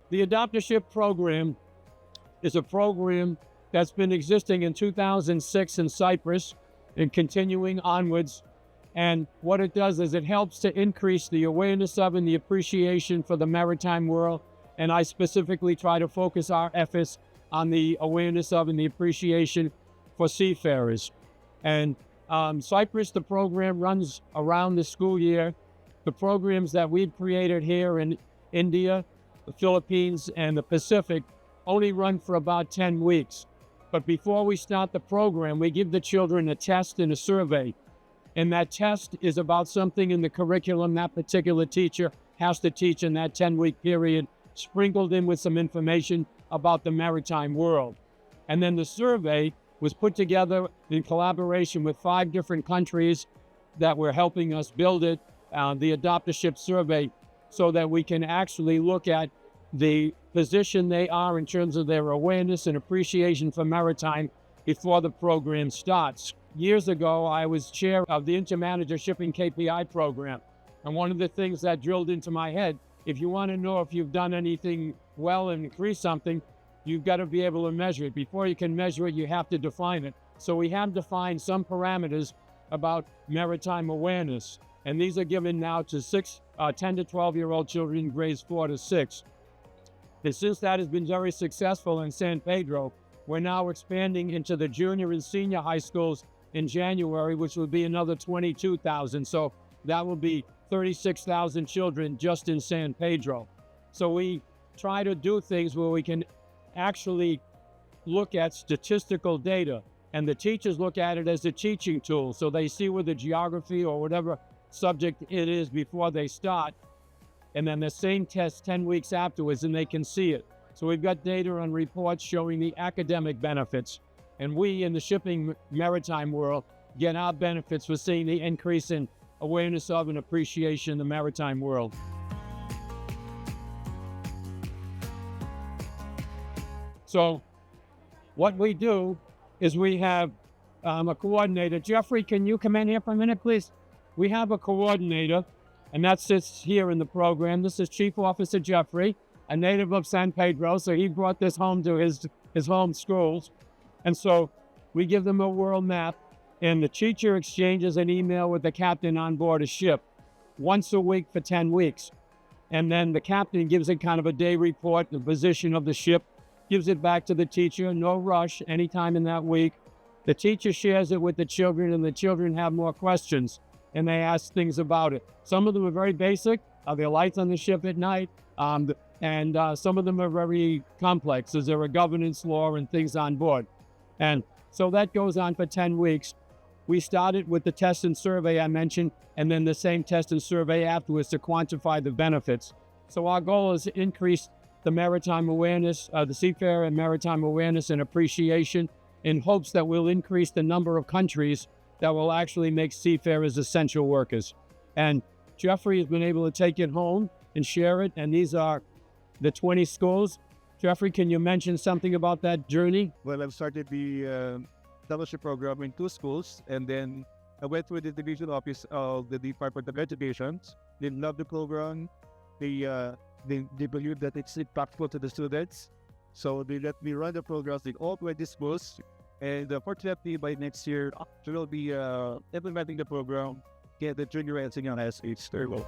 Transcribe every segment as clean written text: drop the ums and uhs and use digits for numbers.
The Adoptership Program is a program that's been existing in 2006 in Cyprus and continuing onwards. And what it does is it helps to increase the awareness of and the appreciation for the maritime world. And I specifically try to focus our efforts on the awareness of and the appreciation for seafarers. And Cyprus, the program runs around the school year. The programs that we've created here in India, the Philippines, and the Pacific only run for about 10 weeks. But before we start the program, we give the children a test and a survey. And that test is about something in the curriculum that particular teacher has to teach in that 10-week period, sprinkled in with some information about the maritime world. And then the survey was put together in collaboration with 5 different countries that were helping us build it, the Adoptership Survey, so that we can actually look at the position they are in terms of their awareness and appreciation for maritime before the program starts. Years ago, I was chair of the Intermanager Shipping KPI program. And one of the things that drilled into my head, if you want to know if you've done anything well and increase something, you've got to be able to measure it. Before you can measure it, you have to define it. So we have defined some parameters about maritime awareness. And these are given now to 10 to 12-year-old children, grades 4 to 6. And since that has been very successful in San Pedro, we're now expanding into the junior and senior high schools in January, which will be another 22,000. So that will be 36,000 children just in San Pedro. So we try to do things where we can actually look at statistical data, and the teachers look at it as a teaching tool. So they see where the geography or whatever subject it is before they start, and then the same test 10 weeks afterwards, and they can see it. So we've got data and reports showing the academic benefits, and we in the shipping maritime world get our benefits for seeing the increase in awareness of and appreciation in the maritime world. So what we do is we have a coordinator. Jeffrey, can you come in here for a minute, please? We have a coordinator, and that sits here in the program. This is Chief Officer Jeffrey, a native of San Pedro, so he brought this home to his home schools. And so we give them a world map, and the teacher exchanges an email with the captain on board a ship once a week for 10 weeks. And then the captain gives it kind of a day report, the position of the ship, gives it back to the teacher, no rush, anytime in that week. The teacher shares it with the children, and the children have more questions, and they ask things about it. Some of them are very basic. Are there lights on the ship at night? And some of them are very complex. Is there a governance law and things on board? And so that goes on for 10 weeks. We started with the test and survey I mentioned, and then the same test and survey afterwards to quantify the benefits. So our goal is to increase the maritime awareness, the seafarer and maritime awareness and appreciation, in hopes that we'll increase the number of countries that will actually make seafarers essential workers. And Jeffrey has been able to take it home and share it, and these are the 20 schools. Jeffrey, can you mention something about that journey? Well, I've started the fellowship program in 2 schools, and then I went through the division office of the Department of Education. They love the program. They believe that it's impactful to the students. So they let me run the programs in all 20 schools. And fortunately, by next year, we will be implementing the program, get the junior and senior high age level.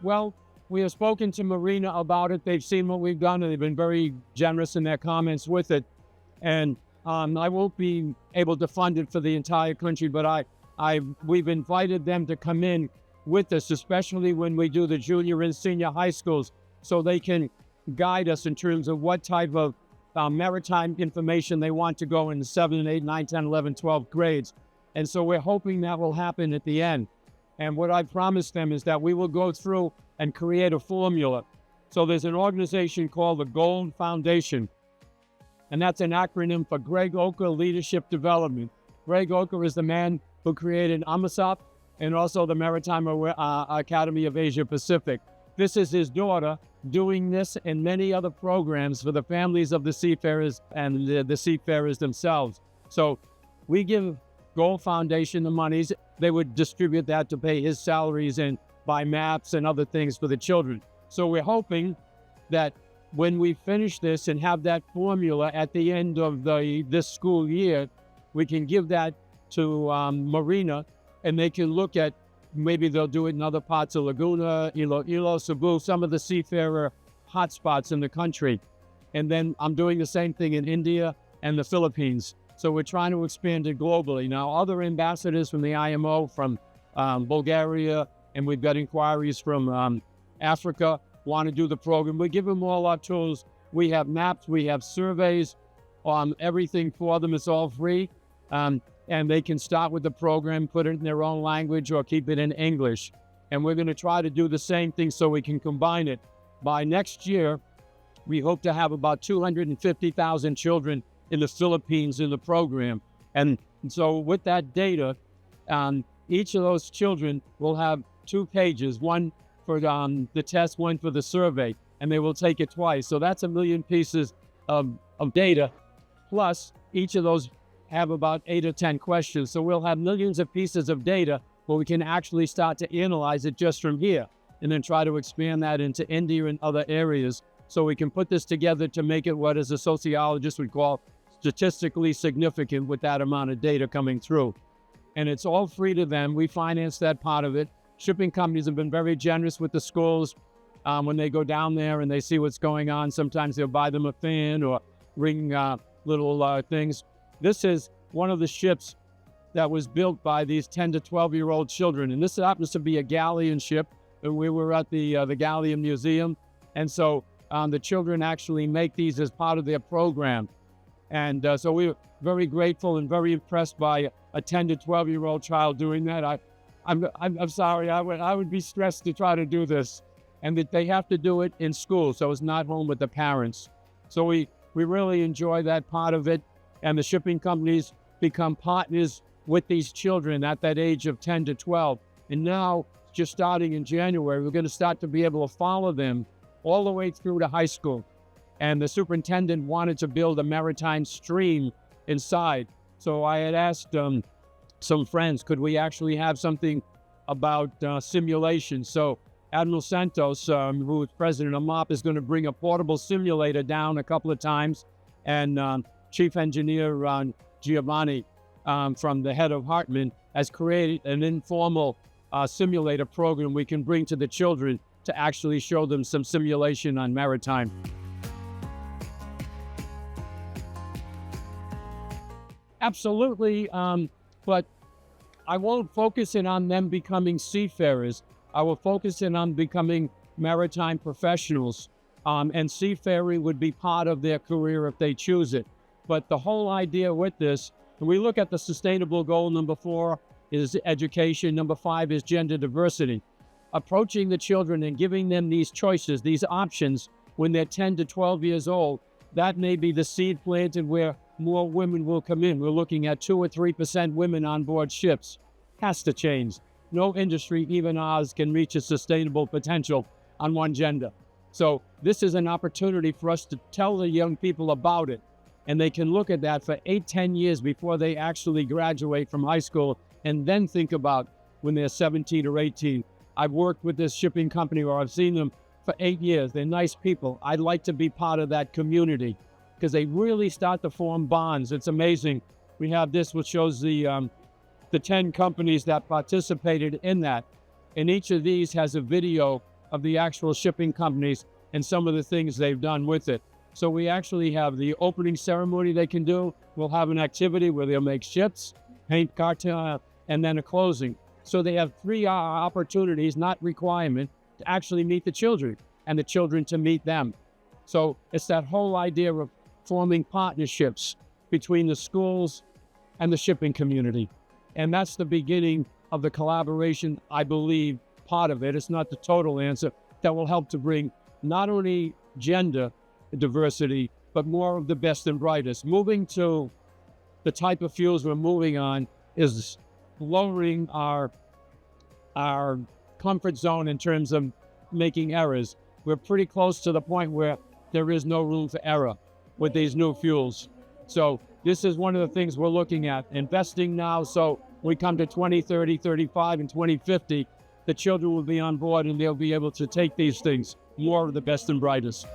Well, we have spoken to Marina about it. They've seen what we've done, and they've been very generous in their comments with it. And I won't be able to fund it for the entire country, but we've invited them to come in with us, especially when we do the junior and senior high schools, so they can guide us in terms of what type of maritime information they want to go in the 7, 8, 9, 10, 11, 12 grades. And so we're hoping that will happen at the end. And what I promised them is that we will go through and create a formula. So there's an organization called the Gold Foundation, and that's an acronym for Greg Oker Leadership Development. Greg Oker is the man who created AMASOP and also the Maritime Academy of Asia Pacific. This is his daughter doing this and many other programs for the families of the seafarers and the seafarers themselves. So we give Gold Foundation the monies. They would distribute that to pay his salaries and by maps and other things for the children. So we're hoping that when we finish this and have that formula at the end of this school year, we can give that to Marina, and they can look at, maybe they'll do it in other parts of Laguna, Iloilo, Cebu, some of the seafarer hotspots in the country. And then I'm doing the same thing in India and the Philippines. So we're trying to expand it globally. Now, other ambassadors from the IMO, from Bulgaria, and we've got inquiries from Africa, want to do the program. We give them all our tools. We have maps, we have surveys, everything for them. It's all free. And they can start with the program, put it in their own language, or keep it in English. And we're going to try to do the same thing so we can combine it. By next year, we hope to have about 250,000 children in the Philippines in the program. And so with that data, each of those children will have 2 pages, one for the test, one for the survey, and they will take it twice. So that's 1 million pieces of data, plus each of those have about 8 or 10 questions. So we'll have millions of pieces of data where we can actually start to analyze it just from here, and then try to expand that into India and other areas, so we can put this together to make it what, as a sociologist would call, statistically significant with that amount of data coming through. And it's all free to them. We finance that part of it. Shipping companies have been very generous with the schools. When they go down there and they see what's going on, sometimes they'll buy them a fan or ring little things. This is one of the ships that was built by these 10 to 12-year-old children. And this happens to be a galleon ship. And we were at the Galleon Museum. And so the children actually make these as part of their program. And so we're very grateful and very impressed by a 10 to 12-year-old child doing that. I'm sorry, I would be stressed to try to do this. And that they have to do it in school, so it's not home with the parents. So we really enjoy that part of it. And the shipping companies become partners with these children at that age of 10 to 12. And now, just starting in January, we're going to start to be able to follow them all the way through to high school. And the superintendent wanted to build a maritime stream inside. So I had asked some friends, could we actually have something about simulation? So Admiral Santos, who is president of MOP, is going to bring a portable simulator down a couple of times. And Chief Engineer Giovanni, from the head of Hartman, has created an informal simulator program we can bring to the children to actually show them some simulation on maritime. Absolutely, but I won't focus in on them becoming seafarers. I will focus in on becoming maritime professionals, and seafaring would be part of their career if they choose it. But the whole idea with this, when we look at the sustainable goal, number 4 is education, number 5 is gender diversity. Approaching the children and giving them these choices, these options, when they're 10 to 12 years old, that may be the seed planted where more women will come in. We're looking at 2 or 3% women on board ships. Has to change. No industry, even ours, can reach a sustainable potential on one gender. So this is an opportunity for us to tell the young people about it. And they can look at that for 8-10 years before they actually graduate from high school, and then think about when they're 17 or 18. I've worked with this shipping company, or I've seen them for 8 years. They're nice people. I'd like to be part of that community, because they really start to form bonds. It's amazing. We have this, which shows the 10 companies that participated in that. And each of these has a video of the actual shipping companies and some of the things they've done with it. So we actually have the opening ceremony they can do. We'll have an activity where they'll make ships, paint cartel, and then a closing. So they have 3 opportunities, not requirement, to actually meet the children, and the children to meet them. So it's that whole idea of forming partnerships between the schools and the shipping community. And that's the beginning of the collaboration, I believe, part of it. It's not the total answer, that will help to bring not only gender diversity, but more of the best and brightest. Moving to the type of fuels we're moving on is lowering our comfort zone in terms of making errors. We're pretty close to the point where there is no room for error with these new fuels. So this is one of the things we're looking at, investing now, so we come to 2030, 35, and 2050, the children will be on board and they'll be able to take these things, more of the best and brightest.